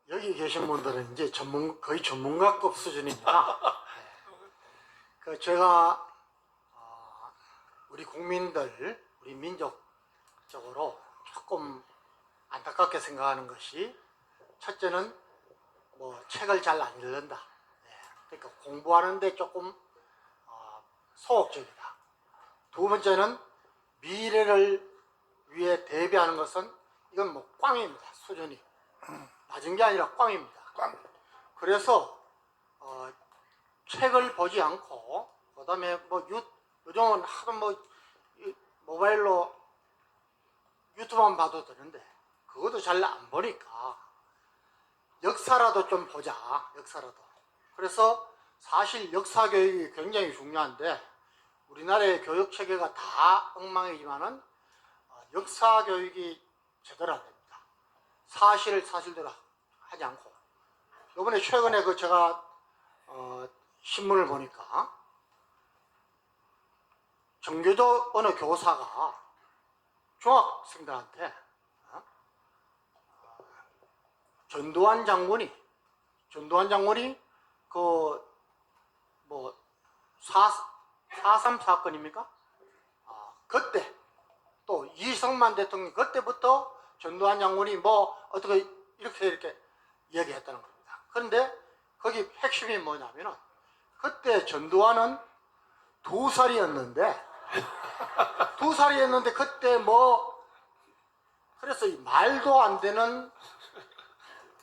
여기 계신 분들은 이제 거의 전문가급 수준입니다. 제가 우리 국민들, 우리 민족적으로 조금 안타깝게 생각하는 것이, 첫째는 뭐 책을 잘 안 읽는다. 그러니까 공부하는데 조금 소극적이다. 두 번째는 미래를 위해 대비하는 것은 이건 뭐 꽝입니다. 수준이 낮은 게 아니라 꽝입니다. 꽝. 그래서 책을 보지 않고, 그 다음에 뭐 요즘은 하도 뭐 모바일로 유튜브만 봐도 되는데 그것도 잘 안 보니까 역사라도 좀 보자. 역사라도. 그래서 사실 역사 교육이 굉장히 중요한데 우리나라의 교육 체계가 다 엉망이지만은 역사 교육이 제대로 안 됩니다. 사실대로 하지 않고, 요번에 최근에 제가 신문을 보니까 정교조 어느 교사가 중학생들한테 전두환 장군이 뭐 4.3 사건입니까? 그때 또 이승만 대통령 그때부터 전두환 장군이 뭐 어떻게 이렇게 이야기했다는 겁니다. 그런데 거기 핵심이 뭐냐면은 그때 전두환은 2살이었는데 그때 뭐 그래서 말도 안 되는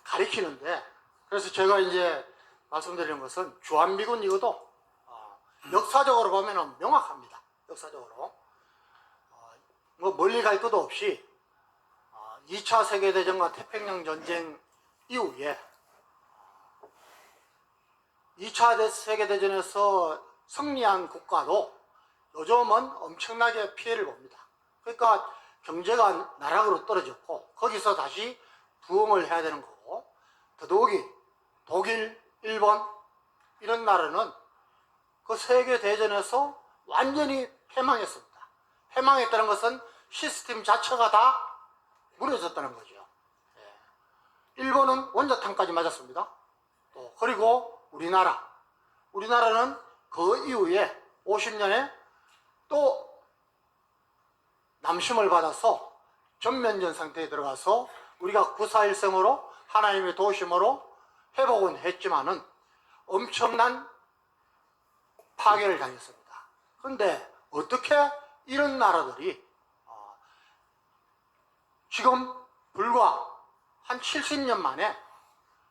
가리키는데, 그래서 제가 이제 말씀드리는 것은 주한미군 이것도 역사적으로 보면은 명확합니다. 역사적으로 뭐 멀리 갈 것도 없이 2차 세계대전과 태평양 전쟁 이후에 2차 세계대전에서 승리한 국가도 요즘은 엄청나게 피해를 봅니다. 그러니까 경제가 나락으로 떨어졌고 거기서 다시 부흥을 해야 되는 거고, 더더욱이 독일, 일본 이런 나라는 그 세계대전에서 완전히 패망했습니다. 패망했다는 것은 시스템 자체가 다 무너졌다는 거죠. 일본은 원자탄까지 맞았습니다. 또 그리고 우리나라는 그 이후에 50년에 또 남심을 받아서 전면전 상태에 들어가서 우리가 9.4.1성으로 하나님의 도심으로 회복은 했지만은 엄청난 파괴를 당했습니다. 그런데 어떻게 이런 나라들이 지금 불과 한 70년 만에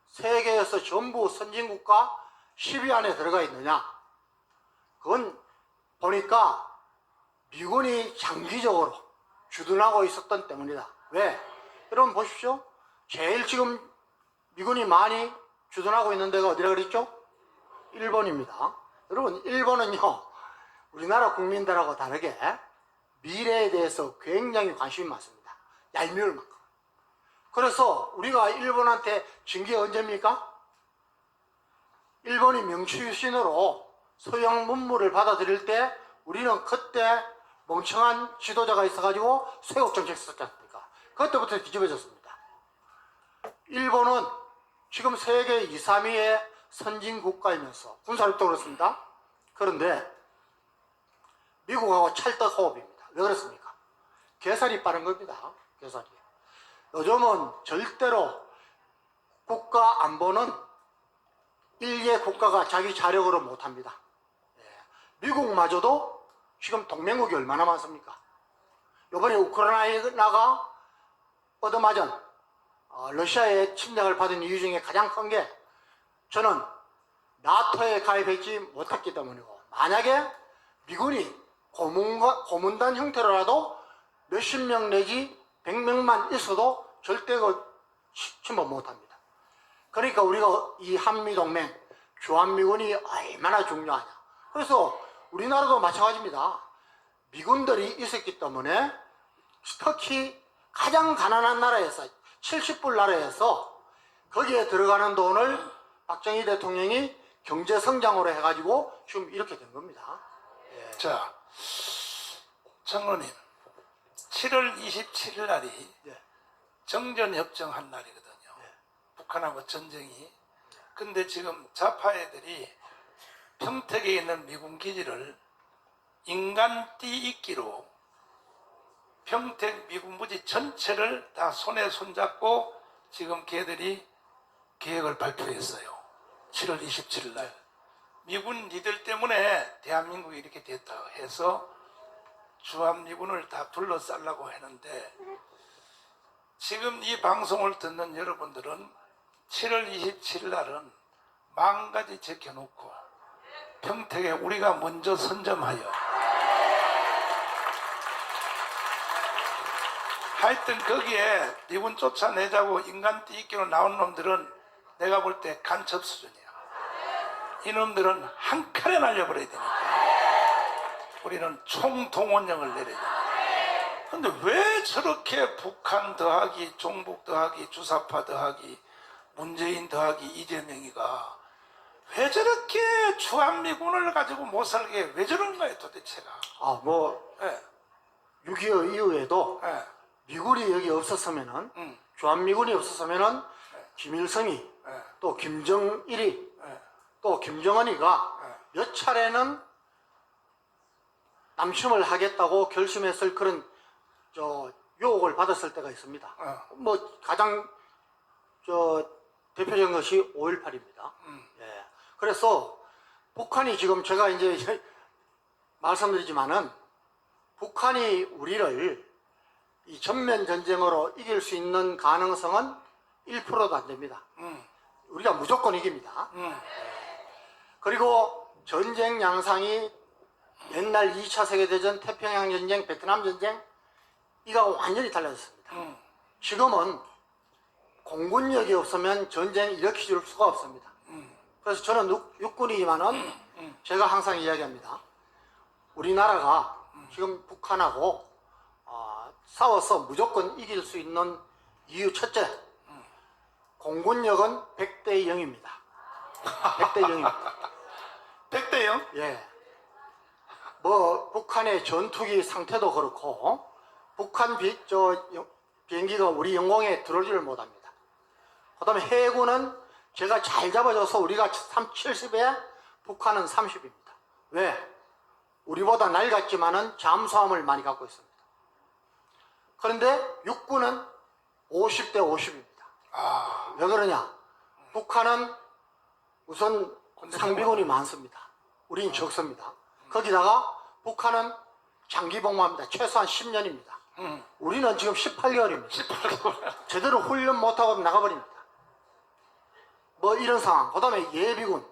세계에서 전부 선진국가 10위 안에 들어가 있느냐? 그건 보니까 미군이 장기적으로 주둔하고 있었던 때문이다. 왜? 여러분 보십시오. 제일 지금 미군이 많이 주둔하고 있는 데가 어디라 그랬죠? 일본입니다. 여러분, 일본은요, 우리나라 국민들하고 다르게 미래에 대해서 굉장히 관심이 많습니다. 얄미울 만큼. 그래서 우리가 일본한테 진 게 언제입니까? 일본이 명치유신으로 서양 문물을 받아들일 때 우리는 그때 멍청한 지도자가 있어가지고 쇄국정책 썼지 않습니까? 그때부터 뒤집어졌습니다. 일본은 지금 세계 2, 3위의 선진국가이면서 군사력도 그렇습니다. 그런데 미국하고 찰떡호흡입니다. 왜 그렇습니까? 계산이 빠른 겁니다. 계산이. 요즘은 절대로 국가 안보는 일개 국가가 자기 자력으로 못합니다. 미국마저도 지금 동맹국이 얼마나 많습니까? 이번에 우크라이나가 얻어맞은 러시아의 침략을 받은 이유 중에 가장 큰 게 저는 나토에 가입했지 못했기 때문이고, 만약에 미군이 고문단 형태로라도 몇십 명 내지 100명만 있어도 절대 침범 못합니다. 그러니까 우리가 이 한미동맹, 주한미군이 얼마나 중요하냐. 그래서 우리나라도 마찬가지입니다. 미군들이 있었기 때문에 특히 가장 가난한 나라에서 70불 나라에서 거기에 들어가는 돈을 박정희 대통령이 경제성장으로 해가지고 지금 이렇게 된 겁니다. 자, 장로님, 7월 27일 날이 정전협정한 날이거든요. 북한하고 전쟁이. 근데 지금 좌파 애들이 평택에 있는 미군 기지를 인간 띠입기로 평택 미군 부지 전체를 다 손에 손잡고 지금 걔들이 계획을 발표했어요. 7월 27일 날. 미군 니들 때문에 대한민국이 이렇게 됐다 해서 주한미군을 다 둘러싸려고 했는데, 지금 이 방송을 듣는 여러분들은 7월 27일 날은 망가지 제껴놓고 평택에 우리가 먼저 선점하여 하여튼 거기에 미군 쫓아내자고 인간 띠입기로 나온 놈들은 내가 볼 때 간첩 수준이야. 이놈들은 한 칼에 날려버려야 되니까 우리는 총동원령을 내려야 돼. 근데 왜 저렇게 북한 더하기 종북 더하기 주사파 더하기 문재인 더하기 이재명이가 왜 저렇게 주한미군을 가지고 못 살게 왜 저런가요 도대체가. 뭐 예, 6.25 이후에도 예, 미군이 여기 없었으면은 주한미군이 없었으면은 김일성이 예, 또 김정일이 예, 또 김정은이가 몇 차례는 남침을 하겠다고 결심했을 그런 유혹을 받았을 때가 있습니다. 뭐 가장 대표적인 것이 5.18입니다. 예. 그래서 북한이 지금 제가 이제 말씀드리지만은 북한이 우리를 이 전면 전쟁으로 이길 수 있는 가능성은 1%도 안 됩니다. 우리가 무조건 이깁니다. 그리고 전쟁 양상이 옛날 2차 세계대전, 태평양 전쟁, 베트남 전쟁 이거 완전히 달라졌습니다. 지금은 공군력이 없으면 전쟁 일으킬 수가 없습니다. 그래서 저는 육군이지만은 제가 항상 이야기합니다. 우리나라가 지금 북한하고 싸워서 무조건 이길 수 있는 이유 첫째, 공군력은 100대 0입니다. 100대 0입니다. 100대 0? 예. 뭐 북한의 전투기 상태도 그렇고 북한 비행기가 우리 영공에 들어오지를 못합니다. 그 다음에 해군은 제가 잘 잡아줘서 우리가 70에 북한은 30입니다. 왜? 우리보다 낡았지만은 잠수함을 많이 갖고 있습니다. 그런데 육군은 50대 50입니다. 왜 그러냐? 북한은 우선 상비군이 많습니다. 우린 적습니다. 거기다가 북한은 장기복무합니다. 최소한 10년입니다. 우리는 지금 18개월입니다. 18개월. 제대로 훈련 못하고 나가버립니다. 뭐 이런 상황. 그 다음에 예비군.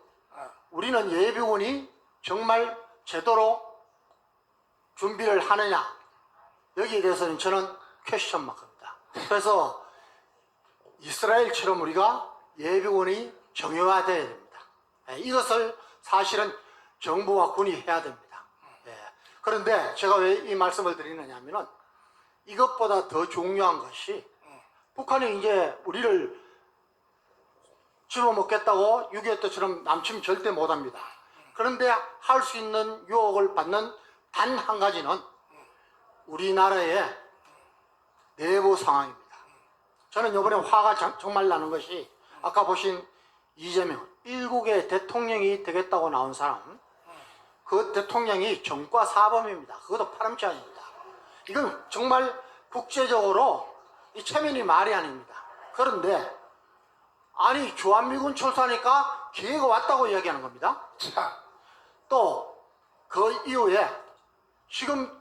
우리는 예비군이 정말 제대로 준비를 하느냐. 여기에 대해서는 저는 퀘스천 마크입니다. 그래서 이스라엘처럼 우리가 예비군이 정예화되어야 됩니다. 이것을 사실은 정부와 군이 해야 됩니다. 그런데 제가 왜 이 말씀을 드리느냐 하면은 이것보다 더 중요한 것이 북한이 이제 우리를 집어먹겠다고 6.25 때처럼 남침 절대 못합니다. 그런데 할 수 있는 유혹을 받는 단 한 가지는 우리나라의 내부 상황입니다. 저는 이번에 화가 정말 나는 것이 아까 보신 이재명, 일국의 대통령이 되겠다고 나온 사람, 그 대통령이 정과 사범입니다. 그것도 파렴치 아닙니다. 이건 정말 국제적으로 이 체면이 말이 아닙니다. 그런데 아니 주한미군 철수하니까 기회가 왔다고 이야기하는 겁니다. 또 그 이후에 지금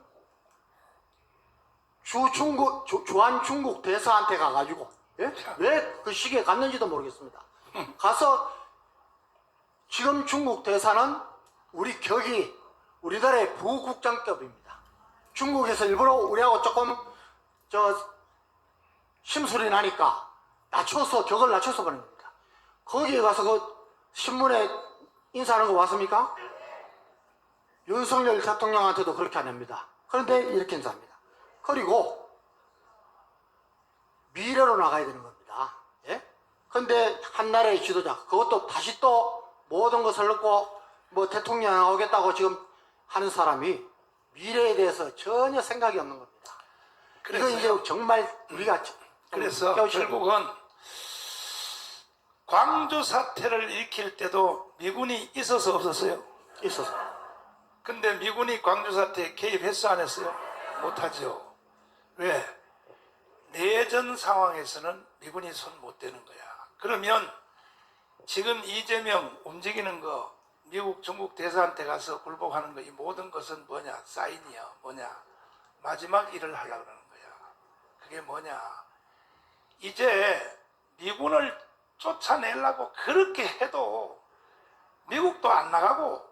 주한 중국 대사한테 가가지고 왜 그 시기에 갔는지도 모르겠습니다. 가서 지금 중국 대사는 우리 격이 우리나라의 부국장급입니다. 중국에서 일부러 우리하고 조금 심술이 나니까 격을 낮춰서 보는 겁니다. 거기에 가서 그 신문에 인사하는 거 왔습니까? 윤석열 대통령한테도 그렇게 안 합니다. 그런데 이렇게 인사합니다. 그리고 미래로 나가야 되는 겁니다. 그런데 한 나라의 지도자, 그것도 다시 또 모든 것을 넣고 뭐 대통령 나오겠다고 지금 하는 사람이 미래에 대해서 전혀 생각이 없는 겁니다. 이거 이제 정말 우리가 그래서 결국은 광주 사태를 일으킬 때도 미군이 있어서 없었어요? 있어서. 근데 미군이 광주 사태에 개입했어 안 했어요? 못하죠. 왜? 내전 상황에서는 미군이 손 못 대는 거야. 그러면 지금 이재명 움직이는 거, 미국 중국 대사한테 가서 굴복하는 거, 이 모든 것은 뭐냐? 사인이야. 뭐냐? 마지막 일을 하려고 그러는 거야. 그게 뭐냐? 이제 미군을 쫓아내려고 그렇게 해도 미국도 안 나가고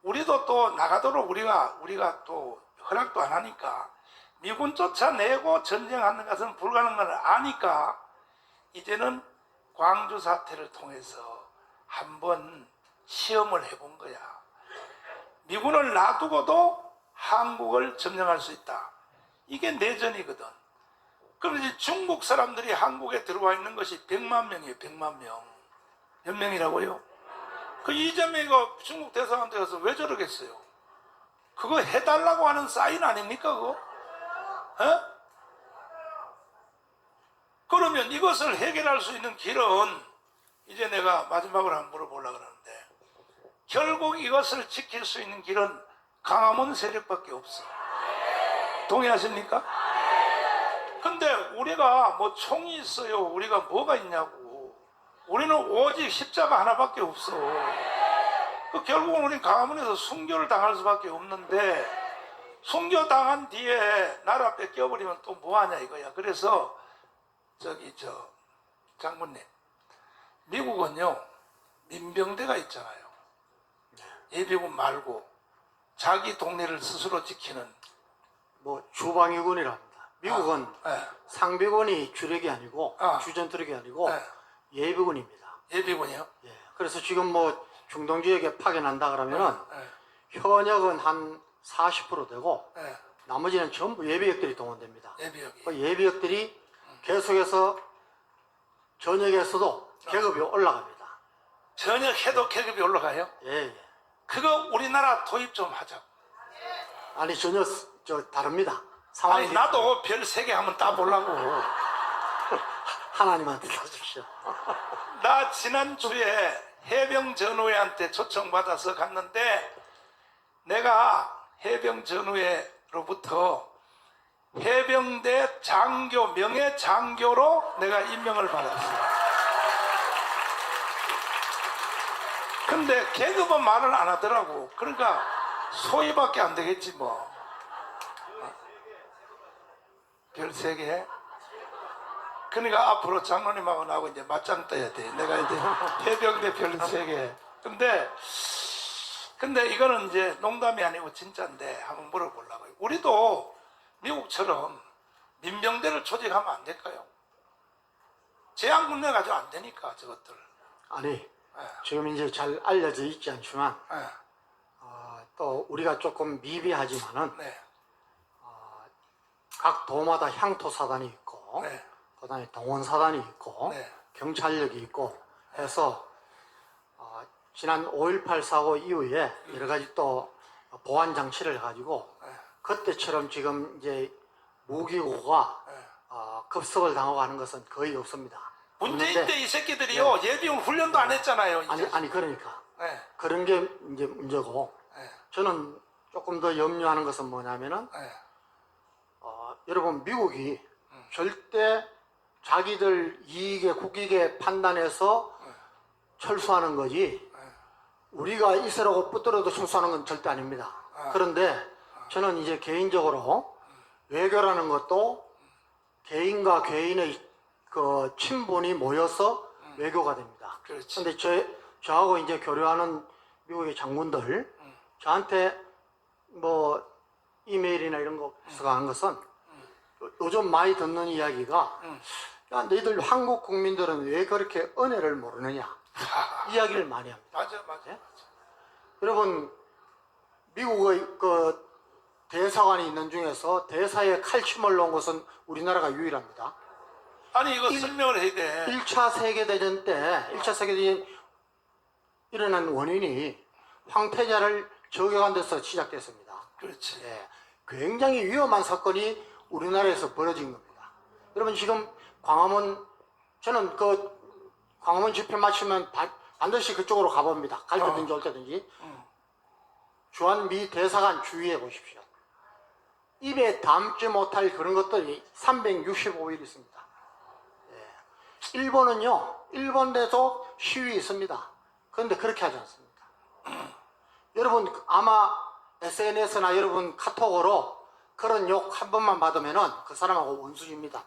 우리도 또 나가도록 우리가 또 허락도 안 하니까 미군 쫓아내고 전쟁하는 것은 불가능한 걸 아니까 이제는 광주 사태를 통해서 한번 시험을 해본 거야. 미군을 놔두고도 한국을 점령할 수 있다. 이게 내전이거든. 그런데 중국 사람들이 한국에 들어와 있는 것이 100만 명이에요. 100만 명. 몇 명이라고요? 그 이재명이 중국 대사관한테 가서 왜 저러겠어요? 그거 해달라고 하는 사인 아닙니까 그거? 에? 그러면 이것을 해결할 수 있는 길은 이제 내가 마지막으로 한번 물어보려고 하는데 결국 이것을 지킬 수 있는 길은 강화문 세력밖에 없어. 동의하십니까? 근데 우리가 뭐 총이 있어요. 우리가 뭐가 있냐고. 우리는 오직 십자가 하나밖에 없어. 결국은 우리는 강화문에서 순교를 당할 수밖에 없는데 순교 당한 뒤에 나라 뺏겨버리면 또 뭐하냐 이거야. 그래서 장군님, 미국은요 민병대가 있잖아요. 예비군 말고 자기 동네를 스스로 지키는 뭐 주방위군이랍니다. 미국은 네. 상비군이 주력이 아니고 주전투력이 아니고 네. 예비군입니다. 예비군이요? 예. 그래서 지금 뭐 중동 지역에 파견한다 그러면은 네. 현역은 한 40% 되고 네. 나머지는 전부 예비역들이 동원됩니다. 예비역이. 그 예비역들이 계속해서 전역에서도 계급이 올라갑니다. 전역해도 계급이 올라가요? 예, 예. 그거 우리나라 도입 좀 하자고. 아니 전혀 다릅니다. 상황이 아니 나도 별 3개 한번 따보려고. 하나님한테 다주십시오. 나 지난주에 해병 전우회한테 초청받아서 갔는데 내가 해병 전우회로부터 해병대 장교, 명예 장교로 내가 임명을 받았어요. 근데 계급은 말을 안 하더라고. 그러니까 소위밖에 안 되겠지 뭐. 별 3개. 그러니까 앞으로 장로님하고 나하고 이제 맞짱 떠야 돼. 내가 이제 해병대 별 3개. 근데 이거는 이제 농담이 아니고 진짜인데 한번 물어보려고요. 우리도 미국처럼 민병대를 조직하면 안 될까요? 제한군대 가지고 안 되니까 저것들. 아니 지금 이제 잘 알려져 있지 않지만 네. 또 우리가 조금 미비하지만은 네. 각 도마다 향토 사단이 있고 네. 그다음에 동원 사단이 있고 네. 경찰력이 있고 해서 지난 5.18 사고 이후에 여러 가지 또 보안 장치를 가지고 그때처럼 지금 이제 무기고가 급습을 당하고 하는 것은 거의 없습니다. 문재인 없는데 때 이 새끼들이요 예비군 훈련도 안 했잖아요. 이제. 아니 그러니까 네. 그런 게 이제 문제고 네. 저는 조금 더 염려하는 것은 뭐냐면은 네. 여러분 미국이 절대 자기들 이익의 국익의 판단해서 철수하는 거지 우리가 있으라고 붙들어도 철수하는 건 절대 아닙니다. 그런데 저는 이제 개인적으로 외교라는 것도 개인과 개인의 그 친분이 모여서 외교가 됩니다. 그렇지. 그런데 저하고 이제 교류하는 미국의 장군들 저한테 뭐 이메일이나 이런 거서 하는 것은 요즘 많이 듣는 이야기가 야 너희들 한국 국민들은 왜 그렇게 은혜를 모르느냐 이야기를 많이 합니다. 맞아. 예? 여러분 미국의 그 대사관이 있는 중에서 대사에 칼춤을 놓은 것은 우리나라가 유일합니다. 아니 이거 설명을 해야 돼. 1차 세계대전 때 1차 세계대전 일어난 원인이 황태자를 저격한 데서 시작됐습니다. 그렇지. 예, 굉장히 위험한 사건이 우리나라에서 벌어진 겁니다. 여러분 지금 광화문 저는 그 광화문 집회 마치면 반드시 그쪽으로 가봅니다. 갈 때든지 올 때든지. 주한미 대사관 주의해 보십시오. 입에 담지 못할 그런 것들이 365일 있습니다. 예. 일본에도 시위 있습니다. 그런데 그렇게 하지 않습니다. 여러분 아마 SNS나 여러분 카톡으로 그런 욕 한 번만 받으면은 그 사람하고 원수입니다.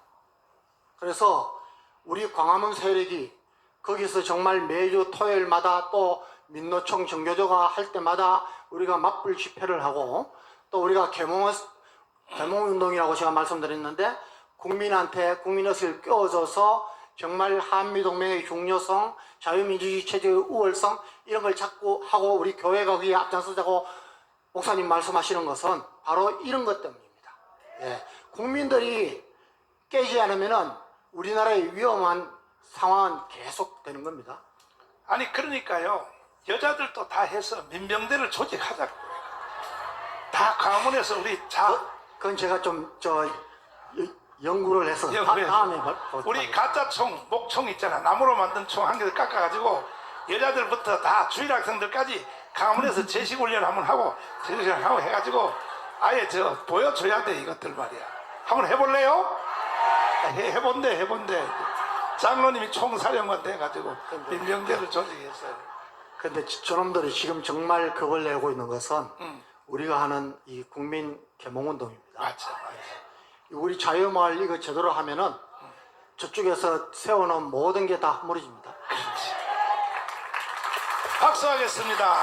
그래서 우리 광화문 세력이 거기서 정말 매주 토요일마다 또 민노총 정교조가 할 때마다 우리가 맞불 집회를 하고 또 우리가 계몽운동이라고 제가 말씀드렸는데 국민한테 국민의식을 껴줘서 정말 한미동맹의 중요성, 자유민주주의 체제의 우월성 이런 걸 자꾸 하고 우리 교회가 거기에 앞장서자고 목사님 말씀하시는 것은 바로 이런 것 때문입니다. 예. 국민들이 깨지 않으면은 우리나라의 위험한 상황은 계속되는 겁니다. 아니 그러니까요. 여자들도 다 해서 민병대를 조직하자고. 다 광화문에서 우리 그건 제가 좀 연구를 해서 연구를 다음에 우리 가짜 총, 목총 있잖아. 나무로 만든 총 한 개 깎아가지고 여자들부터 다 주일 학생들까지 강원에서 제식훈련 한번 하고 제식훈련 하고 해가지고 아예 보여줘야 돼 이것들 말이야. 한번 해볼래요? 해본대. 장로님이 총사령관 돼가지고 민병대를 조직했어요. 근데 저놈들이 지금 정말 겁을 내고 있는 것은 우리가 하는 이 국민 계몽운동입니다. 맞죠. 우리 자유마을 이거 제대로 하면은 저쪽에서 세워놓은 모든 게 다 무너집니다. 박수하겠습니다.